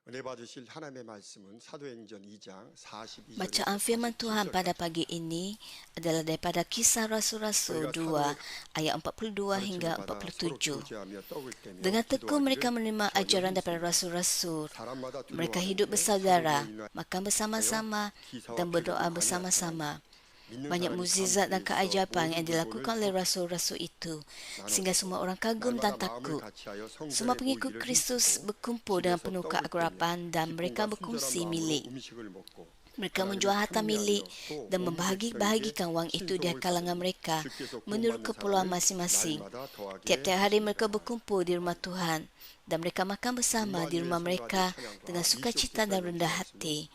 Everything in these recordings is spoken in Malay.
은혜 받으실 하나님의 말씀은 사도행전 2장 42절에서 Bacaan firman Tuhan pada 47절까지 pagi ini adalah daripada Kisah Rasul-Rasul 저희가 2 사도의 ayat 42 가르침을 hingga 받아 서로 47. 교제하며 떡을 떼며 Dengan tekun mereka 기도하기를 menerima 전혀 ajaran daripada 힘쓰며 Rasul-Rasul. 사람마다 Mereka 두려워하는 hidup 일에 bersaudara, 사복으로 makan 인하여 bersama-sama 기사와 dan 표적이 berdoa 많이 나타나니 bersama-sama. 믿는 Banyak 사람이 mukjizat dan 밤새에 있어 keajaban yang 모든 dilakukan oleh 물고를 rasul-rasul itu, sehingga semua 나눴고 orang kagum dan 날마다 마음을 takut. 같이하여 Semua 성전에 pengikut 모이기를 Kristus 힘쓰고 berkumpul dengan 집에서 penuh 떡을 떼며 keakraban dan mereka 기쁨과 순전한 berkongsi 마음으로 milik. 음식을 먹고 Mereka 하나님을 menjual harta milik 찬미하며 또 dan 온 백성에게 membahagi-bahagikan wang itu di 신속을 kalangan 받으니 mereka 주께서 menurut 구원받는 keperluan 사람을 masing-masing. 날마다 더하게 Tiap-tiap hari mereka 하십니다. berkumpul di rumah Tuhan dan mereka makan bersama di rumah mereka dengan sukacita dan rendah hati.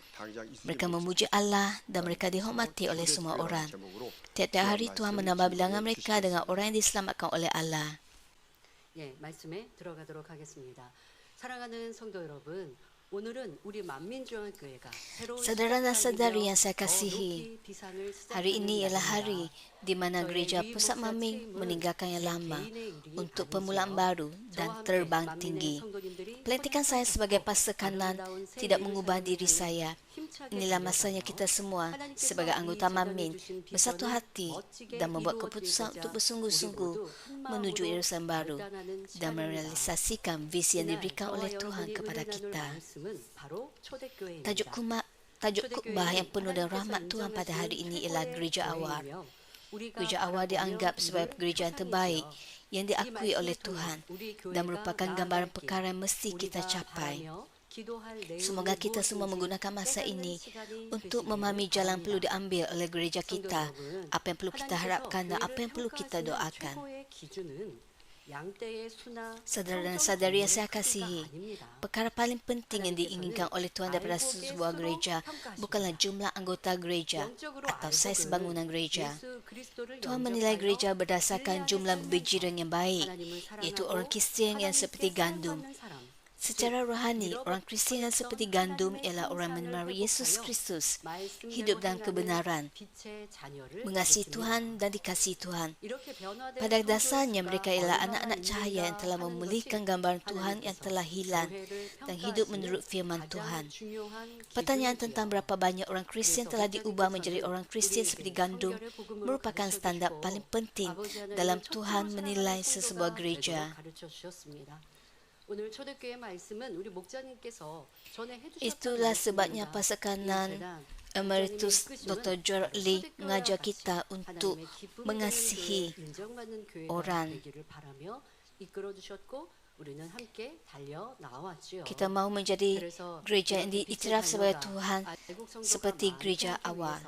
Mereka memuji Allah dan mereka dihormati oleh semua orang. Tiap-tiap hari Tuhan menambah bilangan mereka dengan orang yang diselamatkan oleh Allah. 예, 말씀에 들어가도록 하겠습니다. 사랑하는 성도 여러분, 오늘은 우리 만민중앙교회가 새로운 Saudara dan saudari yang saya 더 kasihi, 높이 비상을 hari 시작하는 ini ialah hari 날입니다. di mana gereja Pusat Maming meninggalkan yang lama untuk permulaan baru dan terbang tinggi. Pelantikan saya sebagai pastor kanan tidak mengubah diri saya. Inilah masanya kita semua sebagai anggota Mamin bersatu hati dan membuat keputusan untuk bersungguh-sungguh menuju Yerusalem baru dan merealisasikan visi yang diberikan oleh Tuhan kepada kita. Tajuk khutbah yang penuh dengan rahmat Tuhan pada hari ini ialah Gereja Awal. Gereja Awal dianggap sebagai gereja yang terbaik yang diakui oleh Tuhan dan merupakan gambaran perkara yang mesti kita capai. Semoga kita semua menggunakan masa ini untuk memahami jalan perlu diambil oleh gereja kita, apa yang perlu kita harapkan dan apa yang perlu kita doakan. Saudara dan saudari yang saya kasihi, perkara paling penting yang diinginkan oleh Tuhan daripada sebuah gereja bukanlah jumlah anggota gereja atau saiz bangunan gereja. Tuhan menilai gereja berdasarkan jumlah biji yang baik, iaitu orang Kristian yang seperti gandum. Secara rohani, orang Kristian yang seperti gandum ialah orang menerima Yesus Kristus, hidup dalam kebenaran, mengasihi Tuhan dan dikasihi Tuhan. Pada dasarnya, mereka ialah anak-anak cahaya yang telah memulihkan gambaran Tuhan yang telah hilang dan hidup menurut firman Tuhan. Pertanyaan tentang berapa banyak orang Kristian telah diubah menjadi orang Kristian seperti gandum merupakan standar paling penting dalam Tuhan menilai sesebuah gereja. Itulah sebabnya pastor kanan Emeritus Dr. Gerald Lee mengajar kita untuk mengasihi orang. Kita mahu menjadi gereja yang diiktiraf sebagai Tuhan seperti gereja awal.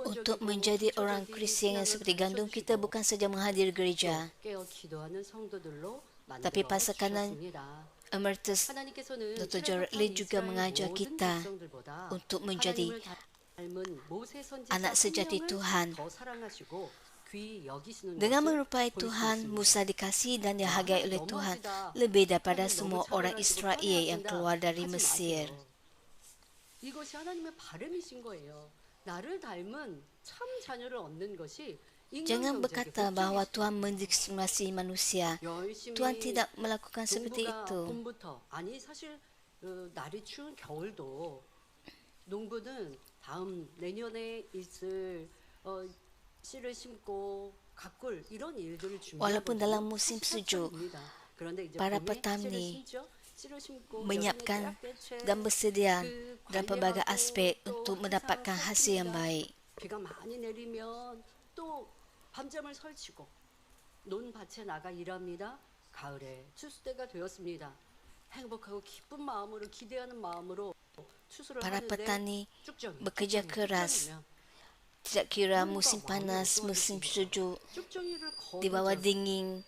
Untuk menjadi orang Kristian yang seperti gandum, kita bukan saja menghadiri gereja, tapi pastor kanan Emeritus Dr. Gerald Lee juga mengajar kita untuk menjadi anak sejati Tuhan. Dengan merupai Tuhan, Musa dikasihi dan dihargai oleh Tuhan lebih daripada semua orang Israel yang keluar dari Mesir. Jangan berkata bahawa Tuhan mendiskriminasi manusia. Tuhan tidak melakukan seperti itu. Walaupun dalam musim sejuk, para petani menyiapkan dan bersedia dalam pelbagai aspek untuk mendapatkan hasil yang baik. Para petani bekerja keras, tidak kira musim panas, musim sejuk, di bawah dingin,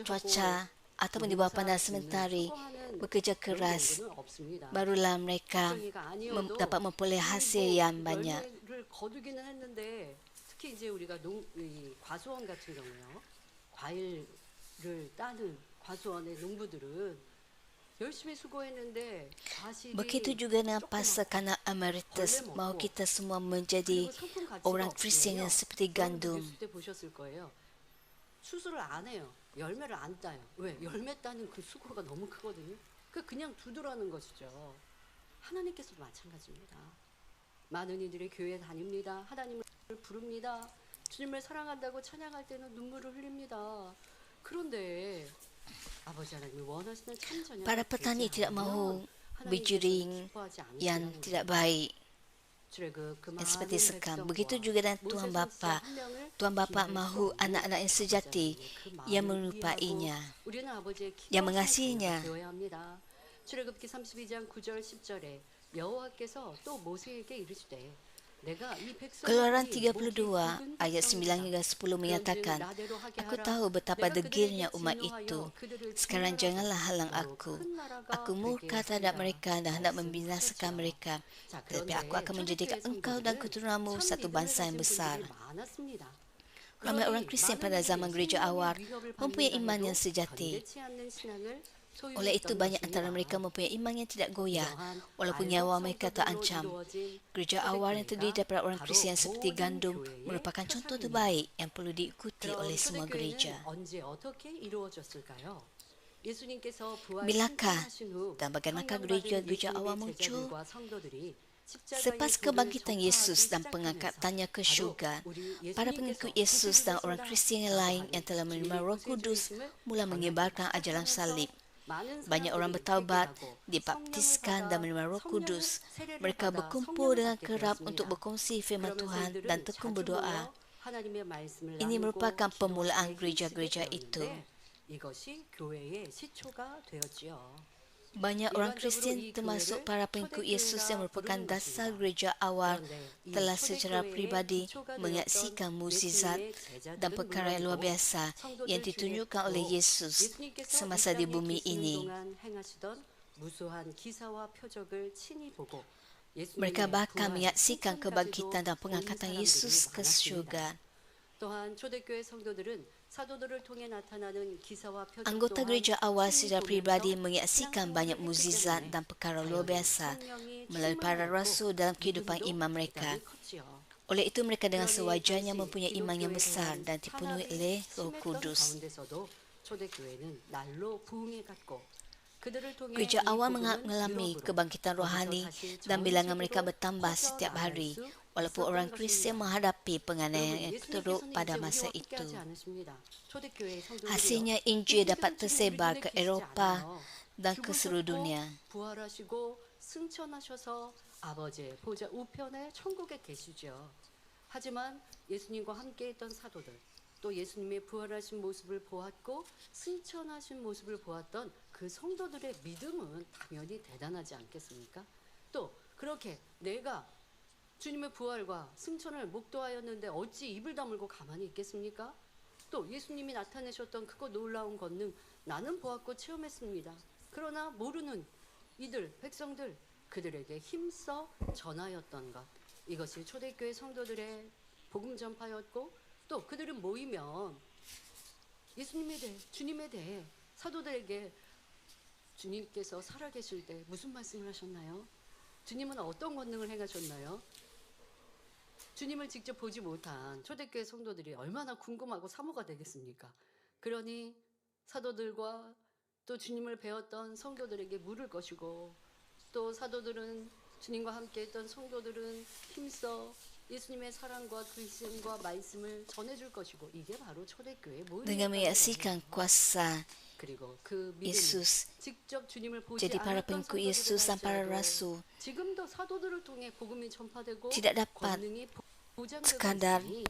cuaca, ataupun di bawah panas mentari, bekerja keras, barulah mereka dapat memperoleh hasil yang banyak. Begitu juga dengan pastor kanak Emeritus, mahu kita semua menjadi orang Kristian yang seperti gandum. 수술을 안 해요. 열매를 안 따요. 왜? 열매 따는 그 수고가 너무 크거든요. 그냥 두드러는 것이죠. 하나님께서도 마찬가지입니다. 많은 이들이 교회에 다닙니다. 하나님을 부릅니다. 주님을 사랑한다고 찬양할 때는 눈물을 흘립니다. 그런데 아버지 하나님이 원하시는 참 자녀가 Para petani 되지 tidak mahu 않으면 berjuring 하나님께서는 기뻐하지 yang 않으시다는 tidak 거죠. baik 출애굽 그 yang seperti 많은 sekam. 백성과 Begitu juga dan Tuhan 모세 Bapa. 선지자 한 명을 Tuhan Bapa 기회할 수 mahu 없는 anak-anak yang sejati 그 yang 마음을 menyerupainya, 이해하고 우리는 아버지의 yang 기뻐하시는 mengasihinya. 자녀가 되어야 합니다. 출애굽기 32장 9절 10절에 여호와께서 또 모세에게 이르시되 내가 이 Keluaran 백성들이 32 ayat 9 hingga 10 menyatakan, Aku tahu betapa degilnya umat itu. Sekarang janganlah halang aku. Aku murka terhadap mereka dan hendak membinasakan mereka. Tetapi aku akan menjadikan engkau dan keturunanmu satu bangsa yang besar. Ramai orang Kristian pada zaman gereja awal mempunyai iman yang sejati. Oleh itu banyak antara mereka mempunyai iman yang tidak goyah, walaupun nyawa mereka terancam. Gereja awal yang terdiri daripada orang Kristian seperti gandum merupakan contoh terbaik yang perlu diikuti oleh semua gereja. Bilakah dan bagaimanakah gereja-gereja awal muncul? Selepas kebangkitan Yesus dan pengangkatannya ke syurga, para pengikut Yesus dan orang Kristian yang lain yang telah menerima Roh Kudus mula menyebarkan ajaran salib. Banyak orang bertaubat, dibaptiskan dan menerima Roh Kudus. Mereka berkumpul dengan kerap untuk berkongsi firman Tuhan dan tekun berdoa. Ini merupakan permulaan gereja-gereja itu. Banyak orang Kristian termasuk para pengikut Yesus yang merupakan dasar gereja awal telah secara pribadi menyaksikan mukjizat dan perkara yang luar biasa yang ditunjukkan oleh Yesus semasa di bumi ini. Mereka bahkan menyaksikan kebangkitan dan pengangkatan Yesus ke syurga. Anggota gereja awal secara pribadi menyaksikan banyak mukjizat dan perkara luar biasa melalui para rasul dalam kehidupan iman mereka. Oleh itu mereka dengan sewajarnya mempunyai iman yang besar dan dipenuhi oleh Roh Kudus. Gereja awal mengalami kebangkitan rohani dan bilangan mereka bertambah setiap hari, walaupun orang Kristian menghadapi penganiayaan yang teruk pada masa itu. Hasilnya Injil dapat tersebar ke Eropah dan ke seluruh dunia. 아버지의 보좌 우편에 천국에 계시죠. 하지만 예수님과 함께했던 사도들, 또 예수님의 부활하신 모습을 보았고 승천하신 모습을 보았던 그 성도들의 믿음은 당연히 대단하지 않겠습니까? 또 그렇게 내가 주님의 부활과 승천을 목도하였는데 어찌 입을 다물고 가만히 있겠습니까? 또 예수님이 나타내셨던 그거 놀라운 권능 나는 보았고 체험했습니다. 그러나 모르는 이들 백성들 그들에게 힘써 전하였던 것, 이것이 초대교회 성도들의 복음 전파였고, 또 그들은 모이면 예수님에 대해, 주님에 대해 사도들에게 주님께서 살아계실 때 무슨 말씀을 하셨나요? 주님은 어떤 권능을 행하셨나요? 주님을 직접 보지 못한 초대교회 성도들이 얼마나 궁금하고 사모가 되겠습니까? 그러니 사도들과 또 주님을 배웠던 성도들에게 물을 것이고, 또 사도들은 주님과 함께했던 성도들은 힘써 예수님의 사랑과 그리스도와 말씀을 전해줄 것이고, 이게 바로 초대교회 Dengan menyaksikan kuasa 그리고 그 Yesus 직접 주님을 보지 jadi para 않았던 pengikut Yesus dan para rasul 지금도 사도들을 통해 복음이 전파되고 tidak dapat 권능이 보장되고 sekadar 있으니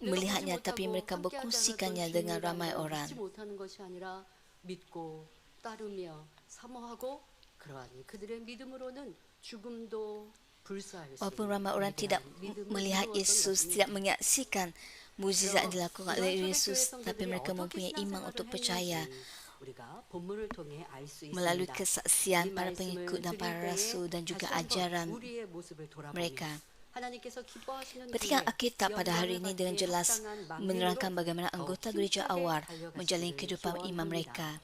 melihatnya, tapi mereka berkongsikannya dengan ramai orang. 믿지 못하는 것이 아니라 믿고 따르며 사모하고, 그러하니 그들의 믿음으로는 죽음도 불사할 수 Walaupun ramai 있는 orang tidak 믿음을 melihat 이루었던 Yesus, 것입니다. tidak menyaksikan mukjizat yang dilakukan oleh Yesus, tapi mereka mempunyai iman untuk percaya melalui kesaksian para pengikut dan para rasul dan juga ajaran mereka. Petikan Alkitab pada hari ini dengan jelas menerangkan bagaimana anggota gereja awal menjalani kehidupan iman mereka.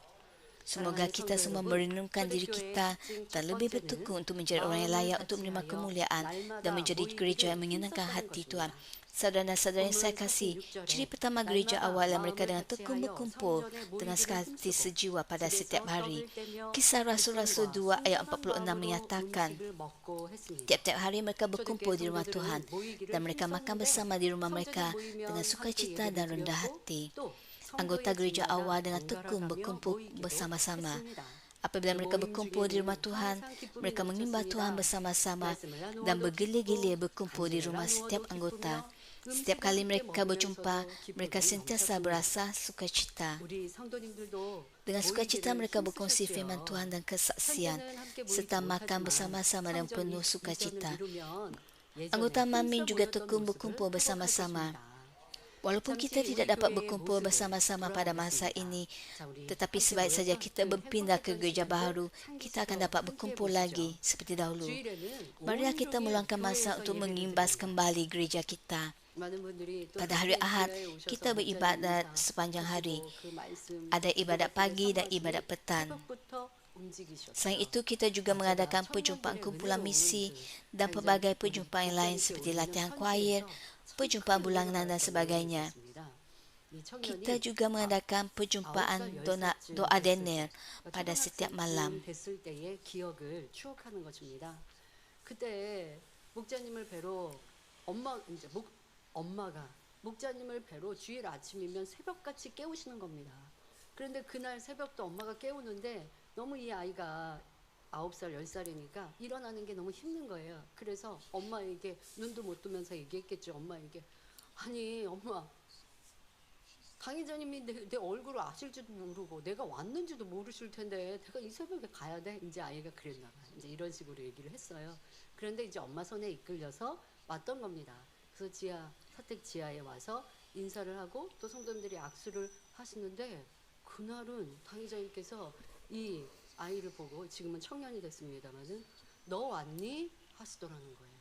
Semoga kita semua merenungkan diri kita dan lebih bertekun untuk menjadi orang yang layak untuk menerima kemuliaan dan menjadi gereja yang menyenangkan hati Tuhan. Saudara dan saudara yang saya kasih, ciri pertama gereja awal adalah mereka dengan tekun berkumpul dengan sekali sejiwa pada setiap hari. Kisah Rasul-Rasul 2 ayat 46 menyatakan, tiap-tiap hari mereka berkumpul di rumah Tuhan dan mereka makan bersama di rumah mereka dengan sukacita dan rendah hati. Anggota gereja awal dengan tekun berkumpul bersama-sama. Apabila mereka berkumpul di rumah Tuhan, mereka menyembah Tuhan bersama-sama dan bergilir-gilir berkumpul di rumah setiap anggota. Setiap kali mereka berjumpa, mereka sentiasa berasa sukacita. Dengan sukacita mereka berkongsi firman Tuhan dan kesaksian, serta makan bersama-sama dan penuh sukacita. Anggota Mamin juga tekun berkumpul bersama-sama. Walaupun kita tidak dapat berkumpul bersama-sama pada masa ini, tetapi sebaik saja kita berpindah ke gereja baru, kita akan dapat berkumpul lagi seperti dahulu. Marilah kita meluangkan masa untuk mengimbas kembali gereja kita. Pada hari Ahad, kita beribadat sepanjang hari. Ada ibadat pagi dan ibadat petang. Selain itu, kita juga mengadakan perjumpaan kumpulan misi dan pelbagai perjumpaan yang lain seperti latihan choir, perjumpaan bulanan dan sebagainya. Kita juga mengadakan perjumpaan doa Daniel pada setiap malam. 엄마가 목자님을 뵈러 주일 아침이면 새벽같이 깨우시는 겁니다. 그런데 그날 새벽도 엄마가 깨우는데 너무 이 아이가 9살, 10살이니까 일어나는 게 너무 힘든 거예요. 그래서 엄마에게 눈도 못 뜨면서 얘기했겠죠. 엄마에게. 아니 엄마, 강의자님이 내 얼굴을 아실지도 모르고 내가 왔는지도 모르실 텐데 내가 이 새벽에 가야 돼? 이제 아이가 그랬나 봐요. 이제 이런 식으로 얘기를 했어요. 그런데 이제 엄마 손에 이끌려서 왔던 겁니다. 그래서 사택 지하에 와서 인사를 하고 또 성도님들이 악수를 하시는데, 그날은 당의자님께서 이 아이를 보고, 지금은 청년이 됐습니다마는, 너 왔니? 하시더라는 거예요.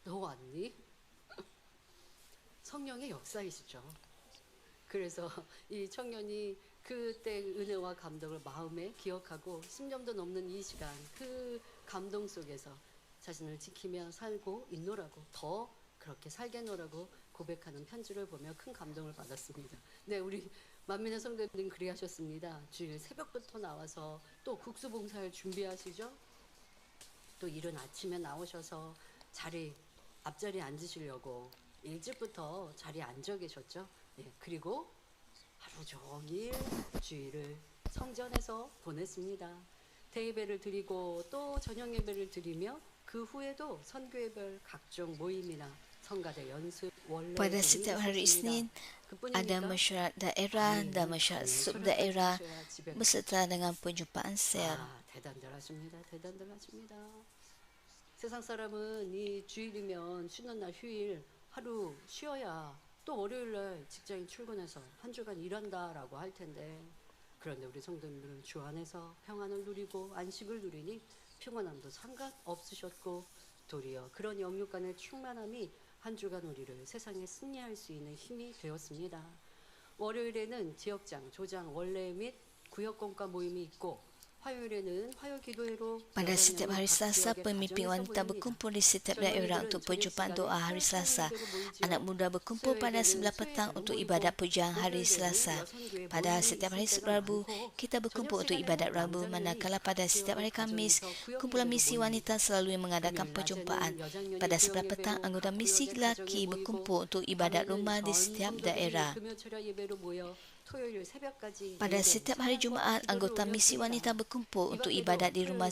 너 왔니? 성령의 역사이시죠. 그래서 이 청년이 그때 은혜와 감동을 마음에 기억하고 10년도 넘는 이 시간, 그 감동 속에서 자신을 지키며 살고 있노라고, 더 그렇게 살겠노라고 고백하는 편지를 보며 큰 감동을 받았습니다. 네, 우리 만민의 성도님들은 그리하셨습니다. 주일 새벽부터 나와서 또 국수 봉사를 준비하시죠. 또 이른 아침에 나오셔서 앞자리에 앉으시려고 일찍부터 자리에 앉아 계셨죠. 네, 그리고 하루 종일 주일을 성전에서 보냈습니다. 대예배를 드리고 또 저녁 예배를 드리며 그 후에도 선교회별 각종 모임이나 성가대 연습 원래 Pada setiap hari Isnin, ada masyarakat daerah dan masyarakat subdaerah beserta dengan perjumpaan sel. 대단들 하십니다. 대단들 하십니다. 세상 사람은 이 주일이면 쉬는 날 휴일 하루 쉬어야 또 월요일 날 직장인 출근해서 한 주간 일한다라고 할 텐데, 그런데 우리 성도님들은 주 안에서 평안을 누리고 안식을 누리니 피곤함도 상관없으셨고, 도리어 그런 영육간의 충만함이 한 주간 우리를 세상에 승리할 수 있는 힘이 되었습니다. 월요일에는 지역장, 조장, 원래 및 구역공과 모임이 있고, 화요일에는 화요 기도회로 Pada setiap hari Selasa, pemimpin wanita berkumpul di setiap daerah untuk perjumpaan doa hari Selasa. Anak muda berkumpul pada sebelah petang untuk ibadat pujian hari Selasa. Pada setiap hari Rabu, kita berkumpul untuk ibadat Rabu, manakala pada setiap hari Khamis, kumpulan misi wanita selalu mengadakan perjumpaan. Pada sebelah petang, anggota misi lelaki berkumpul untuk ibadat rumah di setiap daerah. Pada setiap hari Jumaat, anggota misi wanita berkumpul untuk ibadat di rumah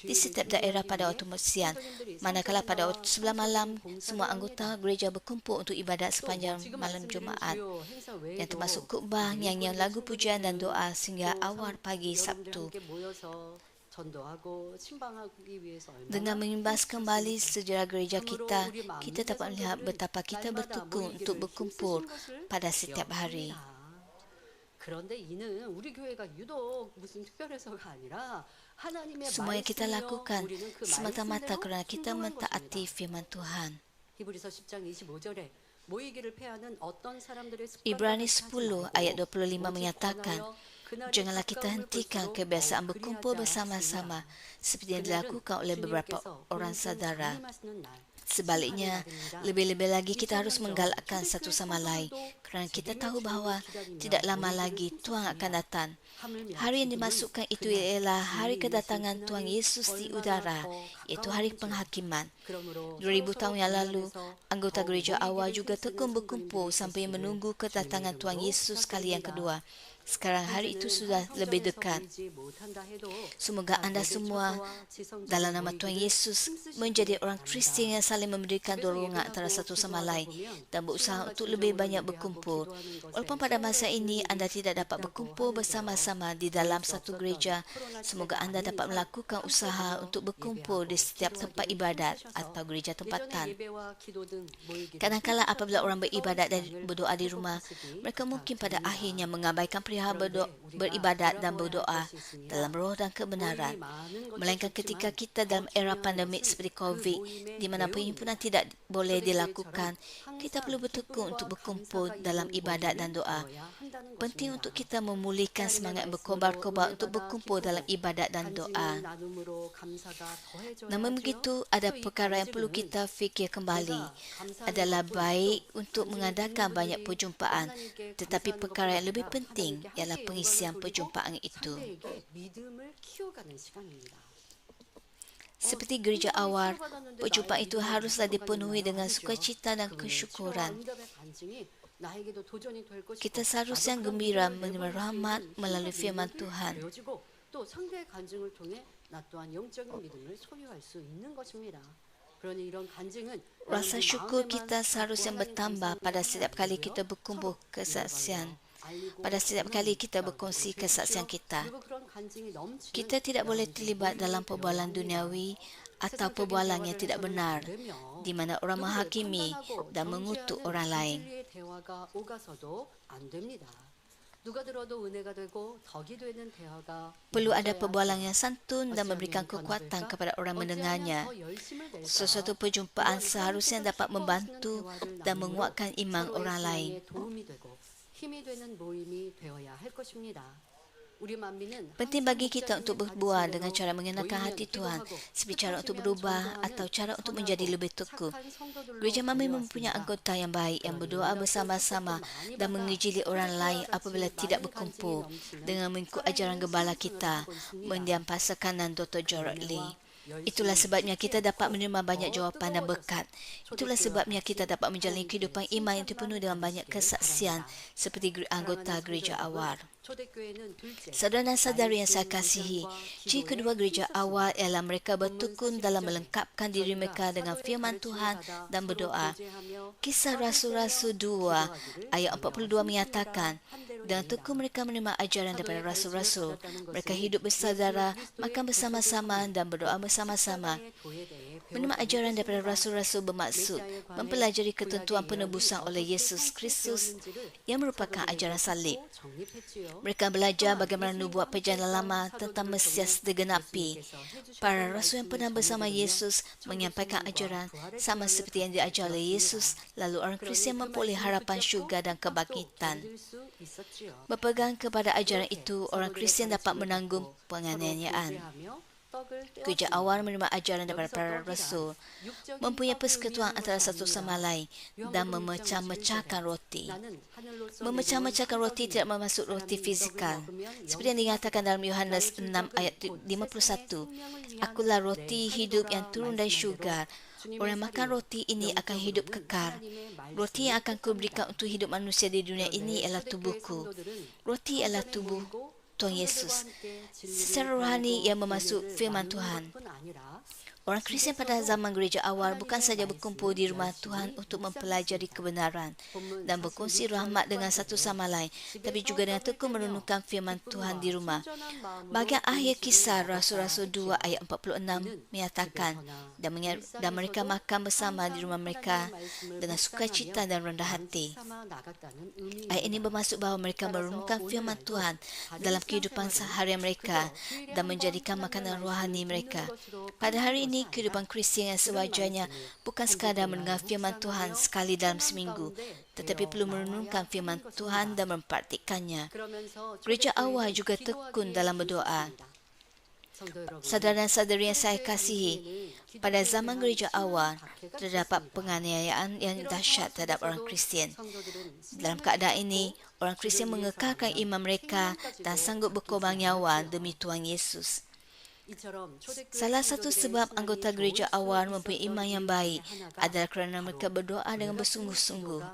di setiap daerah pada waktu siang. Manakala pada waktu sebelah malam, semua anggota gereja berkumpul untuk ibadat sepanjang malam Jumaat, yang termasuk khutbah, nyanyian lagu pujian dan doa sehingga awal pagi Sabtu. Dengan mengimbas kembali sejarah gereja kita, kita dapat melihat betapa kita bertekun untuk berkumpul pada setiap hari. Semua yang kita lakukan semata-mata kerana kita mentaati firman Tuhan. Ibrani 10 ayat 25 menyatakan, janganlah kita hentikan kebiasaan berkumpul bersama-sama seperti yang dilakukan oleh beberapa orang saudara. Sebaliknya, lebih-lebih lagi kita harus menggalakkan satu sama lain kerana kita tahu bahawa tidak lama lagi Tuhan akan datang. Hari yang dimasukkan itu ialah hari kedatangan Tuhan Yesus di udara, iaitu hari penghakiman. 2000 tahun yang lalu, anggota gereja awal juga tekun berkumpul sampai menunggu kedatangan Tuhan Yesus kali yang kedua. Sekarang hari itu sudah lebih dekat. Semoga anda semua dalam nama Tuhan Yesus menjadi orang Kristian yang saling memberikan dorongan antara satu sama lain dan berusaha untuk lebih banyak berkumpul. Walaupun pada masa ini anda tidak dapat berkumpul bersama-sama di dalam satu gereja, semoga anda dapat melakukan usaha untuk berkumpul di setiap tempat ibadat atau gereja tempatan. Kadang-kadang apabila orang beribadat dan berdoa di rumah, mereka mungkin pada akhirnya mengabaikan perihal beribadat dan berdoa dalam roh dan kebenaran. Melainkan ketika kita dalam era pandemik seperti COVID, di mana perhimpunan tidak boleh dilakukan, kita perlu bertekun untuk berkumpul dalam ibadat dan doa. Penting untuk kita memulihkan semangat berkobar-kobar untuk berkumpul dalam ibadat dan doa. Namun begitu, ada perkara yang perlu kita fikir kembali. Adalah baik untuk mengadakan banyak perjumpaan, tetapi perkara yang lebih penting ialah pengisian perjumpaan itu. Seperti gereja awal, perjumpaan itu haruslah dipenuhi dengan sukacita dan kesyukuran. Kita seharusnya gembira menerima rahmat melalui firman Tuhan. Rasa syukur kita seharusnya bertambah pada setiap kali kita berkumpul kesaksian. Pada setiap kali kita berkongsi kesaksian kita. Kita tidak boleh terlibat dalam perbualan duniawi atau perbualan yang tidak benar, di mana orang menghakimi dan mengutuk orang lain. Perlu ada perbualan yang santun dan memberikan kekuatan kepada orang mendengarnya. Sesuatu perjumpaan seharusnya dapat membantu dan menguatkan iman orang lain. Penting bagi kita untuk berbual dengan cara mengenakan hati Tuhan, seperti cara untuk berubah atau cara untuk menjadi lebih tekun. Gereja Mami mempunyai anggota yang baik yang berdoa bersama-sama dan mengejili orang lain apabila tidak berkumpul dengan mengikut ajaran gembala kita, mendiam pasal kanan Dr. Gerard Lee. Itulah sebabnya kita dapat menerima banyak jawapan dan berkat. Itulah sebabnya kita dapat menjalani kehidupan iman yang dipenuhi dengan banyak kesaksian seperti anggota gereja awal. Saudara dan saudari yang saya kasihi, ciri kedua gereja awal ialah mereka bertekun dalam melengkapkan diri mereka dengan firman Tuhan dan berdoa. Kisah Rasul-Rasul 2 ayat 42 menyatakan, dengan tekun mereka menerima ajaran daripada Rasul-Rasul. Mereka hidup bersaudara, makan bersama-sama dan berdoa bersama-sama. Menerima ajaran daripada Rasul-Rasul bermaksud mempelajari ketentuan penebusan oleh Yesus Kristus yang merupakan ajaran salib. Mereka belajar bagaimana nubuat perjanjian lama tentang Mesias digenapi. Para rasul yang pernah bersama Yesus menyampaikan ajaran sama seperti yang diajar oleh Yesus, lalu orang Kristian memperoleh harapan syurga dan kebangkitan. Berpegang kepada ajaran itu, orang Kristian dapat menanggung penganiayaan. Gereja awal menerima ajaran daripada para rasul, mempunyai persekutuan antara satu sama lain dan memecah-mecahkan roti. Memecah-mecahkan roti tidak bermaksud roti fizikal. Seperti yang dinyatakan dalam Yohanes 6 ayat 51, Akulah roti hidup yang turun dari syurga. Orang makan roti ini akan hidup kekal. Roti yang akan kuberikan untuk hidup manusia di dunia ini ialah tubuhku. Roti ialah tubuh Tuhan Yesus. Secara rohani ia bermaksud firman Tuhan. Orang Kristian pada zaman gereja awal bukan saja berkumpul di rumah Tuhan untuk mempelajari kebenaran dan berkongsi rahmat dengan satu sama lain, tapi juga dengan tekun merenungkan firman Tuhan di rumah. Bahagian akhir kisah Rasul-Rasul 2 ayat 46 menyatakan, dan mereka makan bersama di rumah mereka dengan sukacita dan rendah hati. Ayat ini bermaksud bahawa mereka merenungkan firman Tuhan dalam kehidupan seharian mereka dan menjadikan makanan rohani mereka. Pada hari ini, kehidupan Kristian yang sewajarnya bukan sekadar mendengar firman Tuhan sekali dalam seminggu, tetapi perlu merenungkan firman Tuhan dan mempraktikkannya. Gereja awal juga tekun dalam berdoa. Saudara dan saudari yang saya kasihi, pada zaman gereja awal, terdapat penganiayaan yang dahsyat terhadap orang Kristian. Dalam keadaan ini, orang Kristian mengekalkan iman mereka dan sanggup berkorban nyawa demi Tuhan Yesus. Salah satu sebab anggota gereja awal mempunyai iman yang baik adalah kerana mereka berdoa dengan bersungguh-sungguh.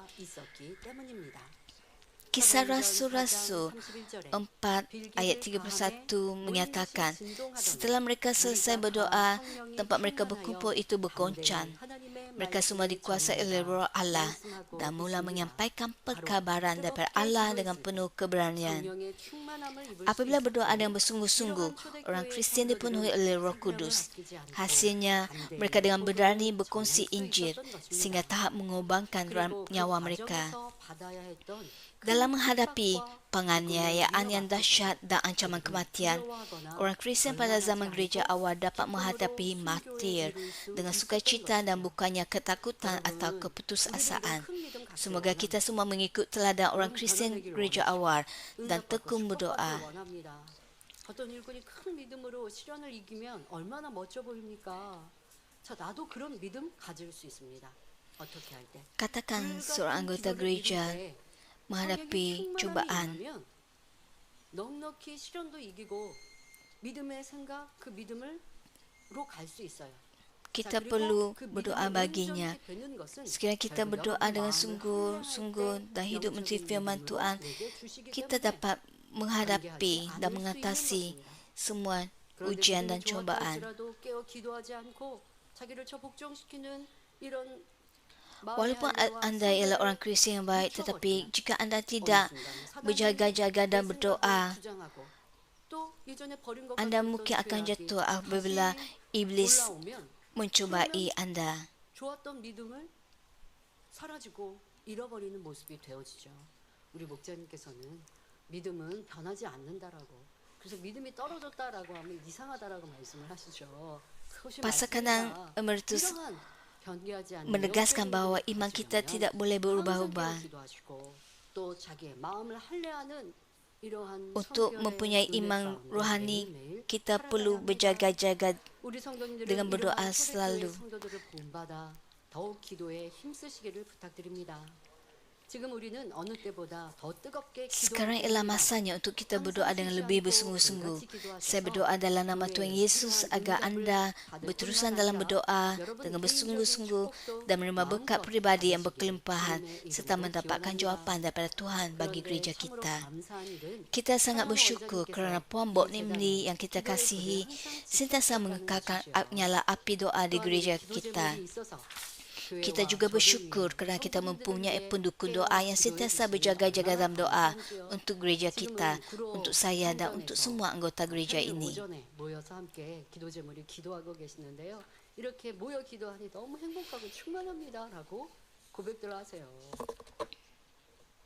Kisah Rasul-Rasul 4 ayat 31 menyatakan, setelah mereka selesai berdoa, tempat mereka berkumpul itu bergoncang. Mereka semua dikuasai oleh Roh Allah dan mula menyampaikan perkabaran daripada Allah dengan penuh keberanian. Apabila berdoa dengan bersungguh-sungguh, orang Kristian dipenuhi oleh Roh Kudus. Hasilnya, mereka dengan berani berkongsi Injil sehingga tahap mengorbankan nyawa mereka. Dalam menghadapi penganiayaan yang dahsyat dan ancaman kematian, orang Kristian pada zaman gereja awal dapat menghadapi martir dengan sukacita dan bukannya ketakutan atau keputusasaan. Semoga kita semua mengikut teladan orang Kristian gereja awal dan tekun berdoa. 어떤 일꾼이 큰 믿음으로 시련을 이기면 얼마나 멋져 보입니까? 자, 나도 그런 믿음 가질 수 있습니다. 어떻게 할 때? Katakan seorang anggota gereja menghadapi cubaan. 넉넉히 시련도 이기고 믿음의 생각, 그 믿음으로 갈 수 있어요. Kita perlu berdoa baginya. Sekiranya kita berdoa dengan sungguh-sungguh dan hidup menurut firman Tuhan, kita dapat menghadapi dan mengatasi semua ujian dan cobaan. Walaupun anda ialah orang Kristian yang baik, tetapi jika anda tidak berjaga-jaga dan berdoa, anda mungkin akan jatuh apabila iblis mencubai anda. 믿음은 변하지 않는다라고. 그래서 믿음이 떨어졌다라고 하면 이상하다라고 말씀을 하시죠. Pasal kanan Emeritus menegaskan bahawa iman kita tidak boleh berubah-ubah. Untuk mempunyai iman rohani, kita perlu berjaga-jaga dengan berdoa selalu. 더욱 기도에 힘쓰시기를 부탁드립니다. Sekarang ialah masanya untuk kita berdoa dengan lebih bersungguh-sungguh. Saya berdoa dalam nama Tuhan Yesus agar anda berterusan dalam berdoa dengan bersungguh-sungguh dan menerima berkat pribadi yang berkelimpahan serta mendapatkan jawapan daripada Tuhan bagi gereja kita. Kita sangat bersyukur kerana Puan Bok Nimli yang kita kasihi sentiasa mengekalkan nyala api doa di gereja kita. Kita juga bersyukur kerana kita mempunyai pendukung doa yang sentiasa berjaga-jaga dalam doa untuk gereja kita, untuk saya dan untuk semua anggota gereja ini. 이렇게 모여 기도하니 너무 행복하고 충만합니다라고 고백들 하세요.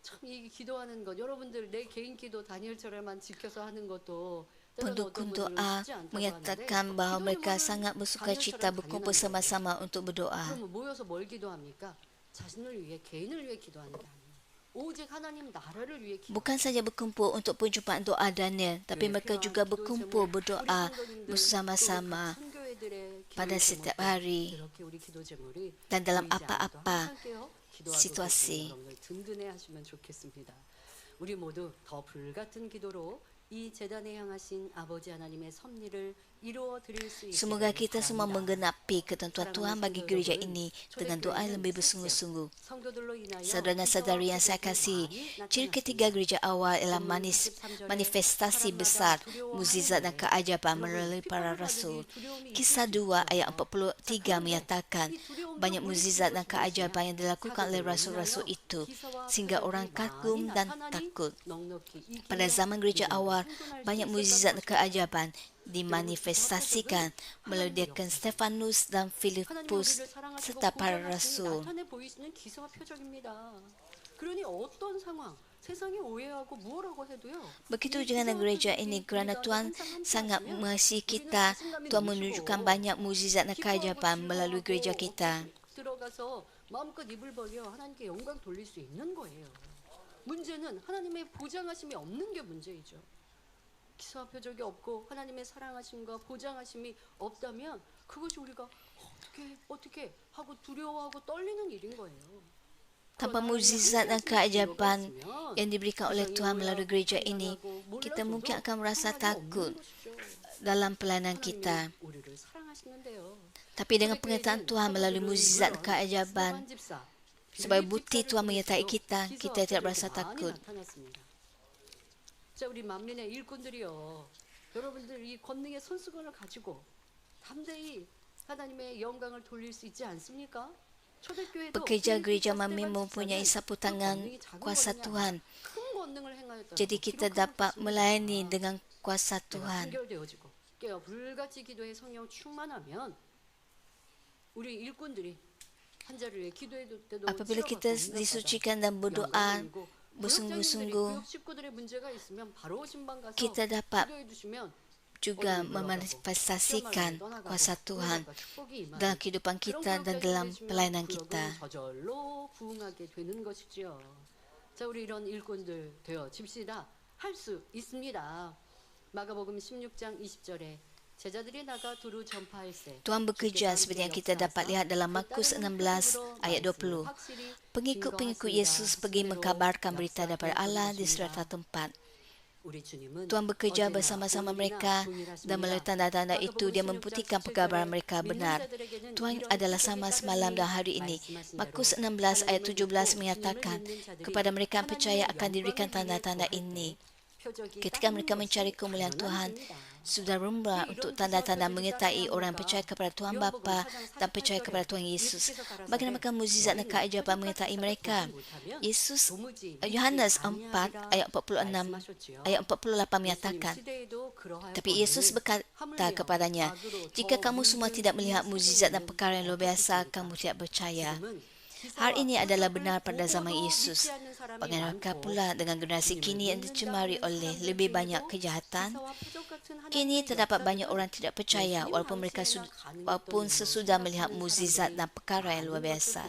참 이 기도하는 것, 여러분들 내 개인 기도 다니엘처럼만 지켜서 하는 것도 Pendukung doa menyatakan bahawa mereka sangat bersukacita berkumpul bersama-sama untuk berdoa. Bukan saja berkumpul untuk perjumpaan doa Daniel, tapi mereka juga berkumpul berdoa bersama-sama pada setiap hari dan dalam apa-apa situasi. 우리 모두 더 불같은 기도로 이 재단에 향하신 아버지 하나님의 섭리를 이루어 드릴 수 있게 Semoga kita semua menggenapi ketentuan Tuhan bagi gereja ini dengan doa yang lebih bersungguh-sungguh. Saudara dan saudari yang saya kasihi, ciri ketiga gereja awal ialah manifestasi besar, mukjizat dan keajaiban melalui para rasul. Kisah 2 ayat 43 menyatakan banyak mukjizat dan keajaiban yang dilakukan oleh rasul-rasul itu sehingga orang kagum dan takut. Pada zaman gereja awal, banyak mukjizat dan keajaiban dimanifestasikan melalui diakon Stefanus dan Filipus serta para rasul. Begitu juga dengan gereja ini, kerana Tuhan sangat mengasihi kita, Tuhan menunjukkan banyak mukjizat dan keajaiban melalui gereja kita. 문제는 하나님의 보장하심이 없는 게 문제이죠. 기사 표적이 없고 하나님의 사랑하심과 보장하심이 없다면 그것이 우리가 어떻게 하고 두려워하고 떨리는 일인 거예요. Tanpa mukjizat dan keajaiban yang diberikan oleh Tuhan melalui gereja ini, kita mungkin akan merasa takut dalam pelayanan kita. Tapi dengan pengetahuan Tuhan melalui mukjizat dan keajaiban, sebagai bukti Tuhan menyertai kita, kita tidak berasa takut. 자, 우리 만민의 일꾼들이요. 여러분들 이 권능의 손수건을 가지고 담대히 하나님의 영광을 돌릴 수 있지 않습니까? 초대교회도 Pekerja gereja Mamin mempunyai sapu tangan kuasa Tuhan. 큰 권능을 행하였다. Jadi kita dapat melayani dengan kuasa Tuhan. 연결되어지고 깨어 불같이 기도의 성령 충만하면 우리 일꾼들이 한 자리에 기도할 때도 Apabila kita disucikan dan berdoa bersungguh-sungguh, kita dapat juga memanifestasikan kuasa Tuhan dalam kehidupan kita dan dalam pelayanan kita. 자, 우리 이런 일꾼들 되어집시다. 할 수 있습니다. 마가복음 16장 20절에 제자들이 나가 두루 전파할세. Tuhan bekerja seperti yang kita dapat lihat dalam Markus 16 ayat 20. Pengikut-pengikut Yesus pergi mengkabarkan berita daripada Allah di suatu tempat. Tuhan bekerja bersama-sama mereka dan melalui tanda-tanda itu dia membuktikan perkabaran mereka benar. Tuhan adalah sama semalam dan hari ini. Markus 16 ayat 17 menyatakan kepada mereka yang percaya akan diberikan tanda-tanda ini. Ketika mereka mencari kemuliaan Tuhan, sudah lumrah untuk tanda-tanda menyertai orang yang percaya kepada Tuhan Bapa dan percaya kepada Tuhan Yesus. Bagaimana mukjizat dan keajaiban menyertai mereka? Yohanes 4 ayat 46 ayat 48 menyatakan, tapi Yesus berkata kepadanya, jika kamu semua tidak melihat mukjizat dan perkara yang luar biasa, kamu tidak percaya. Hal ini adalah benar pada zaman Yesus. Bagaimanakah pula dengan generasi kini yang dicemari oleh lebih banyak kejahatan? Kini terdapat banyak orang tidak percaya walaupun sesudah melihat mukjizat dan perkara yang luar biasa.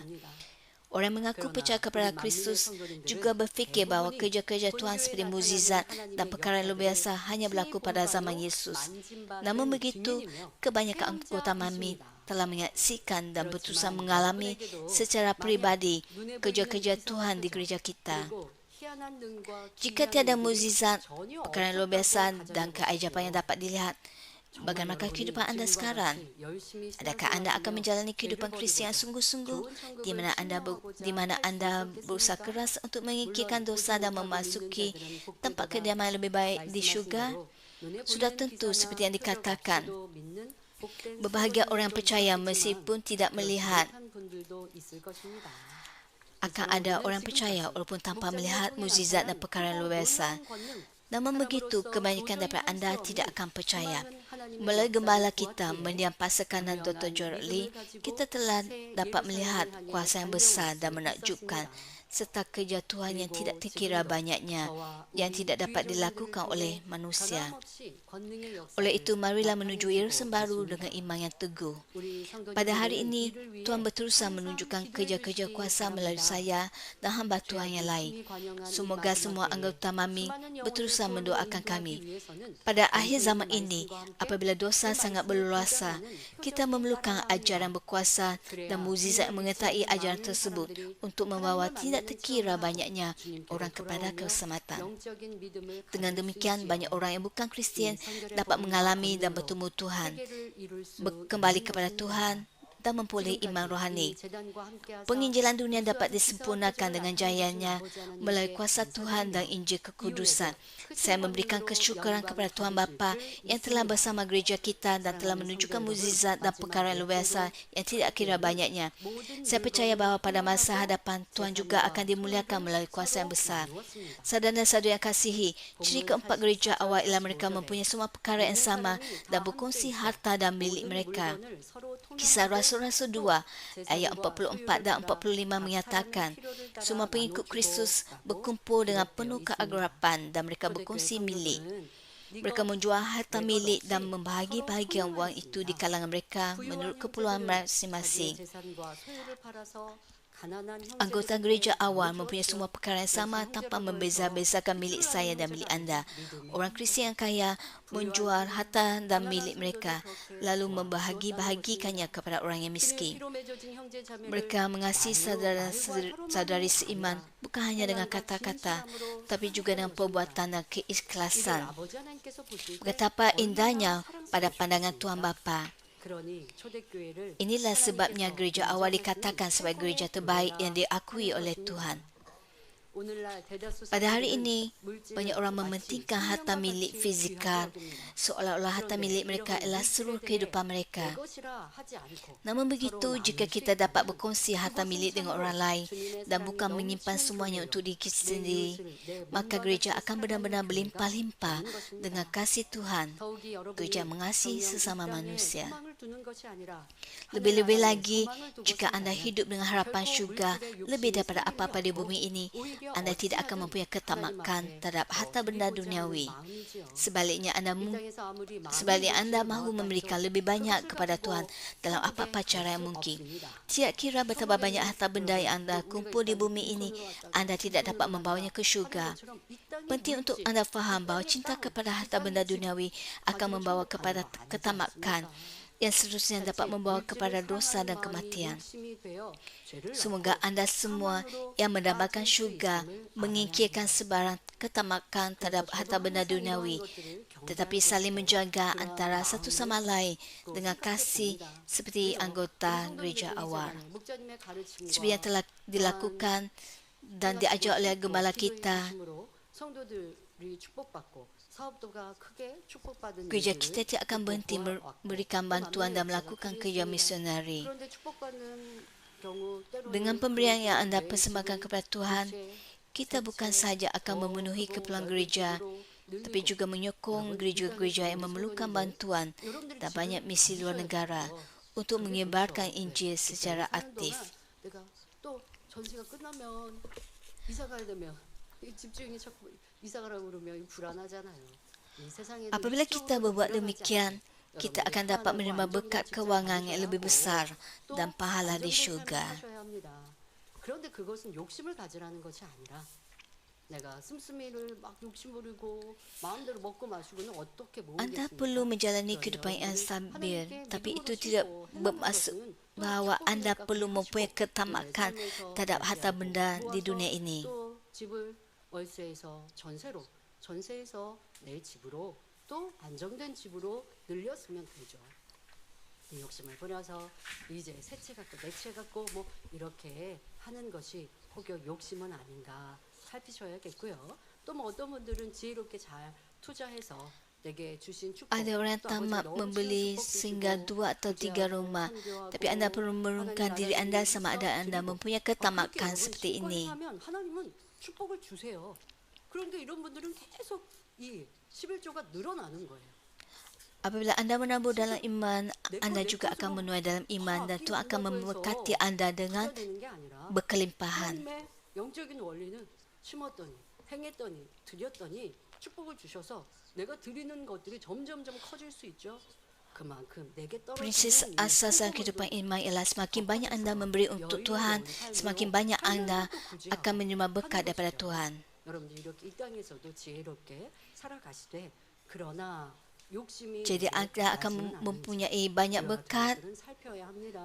Orang yang mengaku percaya kepada Kristus juga berfikir bahawa kerja-kerja Tuhan seperti mukjizat dan perkara yang luar biasa hanya berlaku pada zaman Yesus. Namun begitu, kebanyakan anggota Mamin telah menyaksikan dan berusaha mengalami secara pribadi kerja-kerja Tuhan di gereja kita. Jika tiada mukjizat, perkara yang luar biasa dan keajaiban yang dapat dilihat, bagaimanakah kehidupan anda sekarang? Adakah anda akan menjalani kehidupan Kristian yang sungguh-sungguh di mana anda berusaha keras untuk mengikirkan dosa dan memasuki tempat kediaman yang lebih baik di syurga? Sudah tentu seperti yang dikatakan, berbahagia orang yang percaya meskipun tidak melihat. Akan ada orang percaya walaupun tanpa melihat mukjizat dan perkara yang luar biasa. Namun begitu, kebanyakan daripada anda tidak akan percaya. Melalui gembala kita, mendiam pasangan Dr. Gerald Lee, kita telah dapat melihat kuasa yang besar dan menakjubkan serta kerja Tuhan yang tidak terkira banyaknya yang tidak dapat dilakukan oleh manusia. Oleh itu, marilah menuju Yerusalem baru dengan iman yang teguh. Pada hari ini, Tuhan berusaha menunjukkan kerja-kerja kuasa melalui saya dan hamba Tuhan yang lain. Semoga semua anggota Mami berusaha mendoakan kami. Pada akhir zaman ini, apabila dosa sangat berluasa, kita memerlukan ajaran berkuasa dan mukjizat menyertai ajaran tersebut untuk membawa tidak terkira banyaknya orang kepada keselamatan. Dengan demikian, banyak orang yang bukan Kristian dapat mengalami dan bertemu Tuhan, kembali kepada Tuhan dan memperoleh iman rohani. Penginjilan dunia dapat disempurnakan dengan jayanya melalui kuasa Tuhan dan Injil kekudusan. Saya memberikan kesyukuran kepada Tuhan Bapa yang telah bersama gereja kita dan telah menunjukkan mukjizat dan perkara yang luar biasa yang tidak kira banyaknya. Saya percaya bahawa pada masa hadapan Tuhan juga akan dimuliakan melalui kuasa yang besar. Saudara-saudara yang kasihi, ciri keempat gereja awal ialah mereka mempunyai semua perkara yang sama dan berkongsi harta dan milik mereka. Kisah Rasul-Rasul 2 ayat 44 dan 45 menyatakan semua pengikut Kristus berkumpul dengan penuh keagrapan dan mereka berkongsi milik. Mereka menjual harta milik dan membahagi bahagian wang itu di kalangan mereka menurut keperluan masing-masing. Anggota gereja awal mempunyai semua perkara yang sama tanpa membeza-bezakan milik saya dan milik anda. Orang Kristian yang kaya menjual harta dan milik mereka, lalu membahagi-bahagikannya kepada orang yang miskin. Mereka mengasihi saudara-saudari seiman bukan hanya dengan kata-kata, tapi juga dengan perbuatan dan keikhlasan. Betapa indahnya pada pandangan Tuhan Bapa. Inilah sebabnya gereja awal dikatakan sebagai gereja terbaik yang diakui oleh Tuhan. Pada hari ini, banyak orang mementingkan harta milik fizikal seolah-olah harta milik mereka adalah seluruh kehidupan mereka. Namun begitu, jika kita dapat berkongsi harta milik dengan orang lain dan bukan menyimpan semuanya untuk diri sendiri, maka gereja akan benar-benar berlimpah-limpah dengan kasih Tuhan. Gereja mengasihi sesama manusia. Lebih-lebih lagi, jika anda hidup dengan harapan syurga lebih daripada apa-apa di bumi ini, anda tidak akan mempunyai ketamakan terhadap harta benda duniawi. Sebaliknya, anda mahu memberikan lebih banyak kepada Tuhan dalam apa-apa cara yang mungkin. Tidak kira betapa banyak harta benda yang anda kumpul di bumi ini, anda tidak dapat membawanya ke syurga. Penting untuk anda faham bahawa cinta kepada harta benda duniawi akan membawa kepada ketamakan, yang seterusnya dapat membawa kepada dosa dan kematian. Semoga anda semua yang mendambakan syurga mengingkirkan sebarang ketamakan terhadap harta benda duniawi, tetapi saling menjaga antara satu sama lain dengan kasih seperti anggota gereja awal. Seperti yang telah dilakukan dan diajar oleh gembala kita, gereja kita tidak akan berhenti memberikan bantuan dan melakukan kerja misionari. Dengan pemberian yang anda persembahkan kepada Tuhan, kita bukan sahaja akan memenuhi keperluan gereja, tapi juga menyokong gereja-gereja yang memerlukan bantuan dan banyak misi luar negara untuk menyebarkan Injil secara aktif. Apabila kita berbuat demikian, kita akan dapat menerima berkat kewangan yang lebih besar dan pahala di syurga. Anda perlu menjalani kehidupan yang stabil, tapi itu tidak bermaksud bahawa anda perlu mempunyai ketamakan terhadap harta benda di dunia ini. 전세에서 내 집으로 또 안정된 집으로 늘렸으면 되죠. 욕심을 부려서 이제 새 채 갖고 내 채 갖고 뭐 이렇게 하는 것이 혹여 욕심은 아닌가 살피셔야겠고요. 또 뭐 어떤 분들은 지혜롭게 잘 투자해서 Ada orang tamak membeli sehingga 2 atau 3 rumah, tapi anda perlu merungkan diri anda sama ada anda mempunyai ketamakan seperti ini. 그런데 이런 분들은 계속 이 11조가 늘어나는 거예요. Apabila anda menabur dalam iman, anda juga akan menuai dalam iman dan Tuhan akan memberkati anda dengan berkelimpahan. 영적인 원리는 심었더니 행했더니 드렸더니 축복을 주셔서 내가 드리는 것들이 점점점 커질 수 있죠. Prinsip asas kehidupan iman ialah semakin banyak anda memberi untuk Tuhan, semakin banyak anda akan menerima berkat daripada Tuhan. Jadi anda akan mempunyai banyak berkat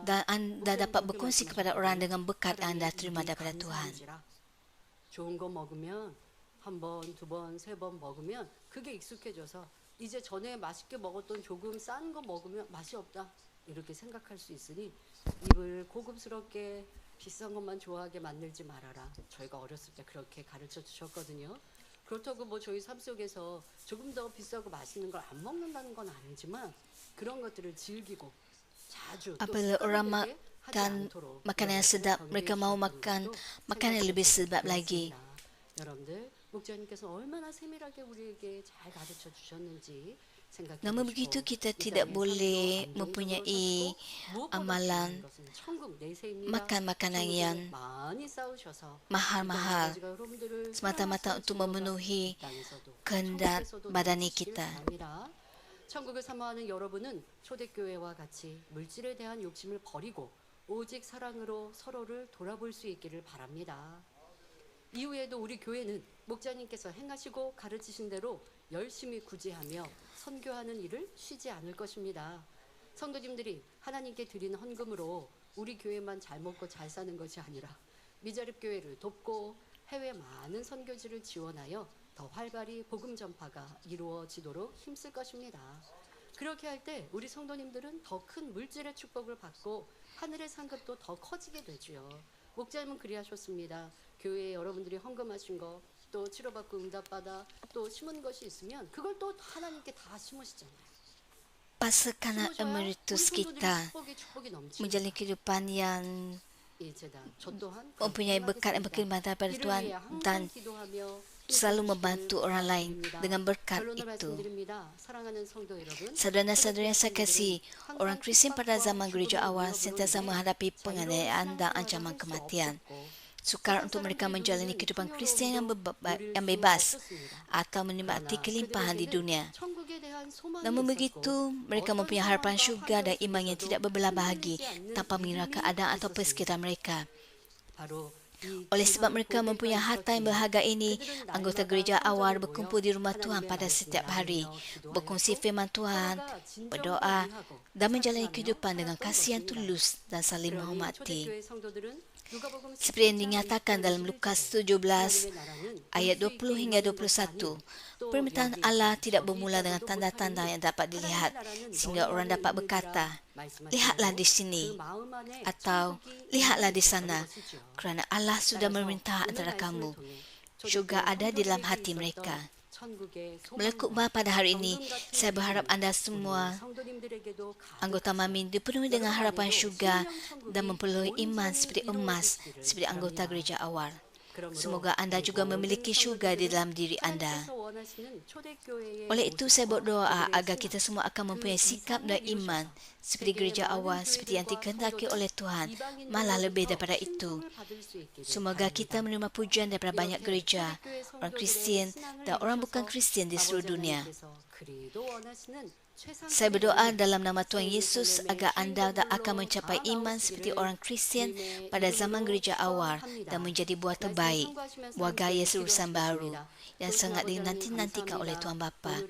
dan anda dapat berkongsi kepada orang dengan berkat yang anda terima daripada Tuhan. 좋은 거 먹으면 한 번, 두 번, 세 번 먹으면 그게 익숙해져서 이제 전에 맛있게 먹었던 조금 싼 거 먹으면 맛이 없다 이렇게 생각할 수 있으니 입을 고급스럽게 비싼 것만 좋아하게 만들지 말아라. 저희가 어렸을 때 그렇게 가르쳐 주셨거든요. 그렇다고 뭐 저희 삶 속에서 조금 더 비싸고 맛있는 걸 안 먹는다는 건 아니지만 그런 것들을 즐기고 자주 또 Apabila orang makan makanan yang sedap, mereka mahu makan makanan yang lebih sedap lagi. 여러분들 목자님께서 얼마나 세밀하게 우리에게 잘 가르쳐 주셨는지 생각해 Namun begitu kita tidak boleh mempunyai amalan makan makanan yang mahal-mahal semata-mata untuk memenuhi kehendak badani kita. 천국을 사모하는 여러분은 초대교회와 같이 물질에 대한 욕심을 버리고 오직 사랑으로 서로를 돌아볼 수 있기를 바랍니다. 이후에도 우리 교회는 목자님께서 행하시고 가르치신 대로 열심히 구제하며 선교하는 일을 쉬지 않을 것입니다. 성도님들이 하나님께 드리는 헌금으로 우리 교회만 잘 먹고 잘 사는 것이 아니라 미자립 교회를 돕고 해외 많은 선교지를 지원하여 더 활발히 복음 전파가 이루어지도록 힘쓸 것입니다. 그렇게 할 때 우리 성도님들은 더 큰 물질의 축복을 받고 하늘의 상급도 더 커지게 되지요. 목자님은 그리하셨습니다. 교회에 여러분들이 헌금하신 거, 또 치료받고 응답받아 또 심은 것이 있으면 그걸 또 하나님께 다 심으시잖아요. Pas karena 심으셔야 우리 emeritus 성도들이 kita 축복이 넘칩니다. menjalani kehidupan yang 이 제단, 저 또한 mempunyai berkat yang berkelimpahan daripada Tuhan dan selalu membantu orang lain dengan berkat itu. Saudara-saudara yang saya kasihi, orang Kristian pada zaman gereja awal sentiasa menghadapi penganiayaan dan ancaman kematian. Sukar untuk mereka menjalani kehidupan Kristian yang bebas atau menikmati kelimpahan di dunia. Namun begitu, mereka mempunyai harapan syurga dan iman yang tidak berbelah bahagi tanpa mengira keadaan atau persekitaran mereka. Oleh sebab mereka mempunyai harta yang berharga ini, anggota gereja awal berkumpul di rumah Tuhan pada setiap hari, berkongsi firman Tuhan, berdoa, dan menjalani kehidupan dengan kasih yang tulus dan saling menghormati. Seperti yang dinyatakan dalam Lukas 17 ayat 20 hingga 21, permintaan Allah tidak bermula dengan tanda-tanda yang dapat dilihat sehingga orang dapat berkata, lihatlah di sini atau lihatlah di sana, kerana Allah sudah memerintah antara kamu. Syurga ada di dalam hati mereka. Melalui khutbah pada hari ini, saya berharap anda semua anggota Mamin dipenuhi dengan harapan syurga dan memperoleh iman seperti emas seperti anggota gereja awal. Semoga anda juga memiliki syurga di dalam diri anda. Oleh itu, saya berdoa agar kita semua akan mempunyai sikap dan iman seperti gereja awal, seperti yang dikehendaki oleh Tuhan, malah lebih daripada itu. Semoga kita menerima pujian daripada banyak gereja, orang Kristian dan orang bukan Kristian di seluruh dunia. Saya berdoa dalam nama Tuhan Yesus agar anda akan mencapai iman seperti orang Kristian pada zaman gereja awal dan menjadi buah terbaik, buah gaya serusan baru yang sangat dinanti-nantikan oleh Tuhan Bapa.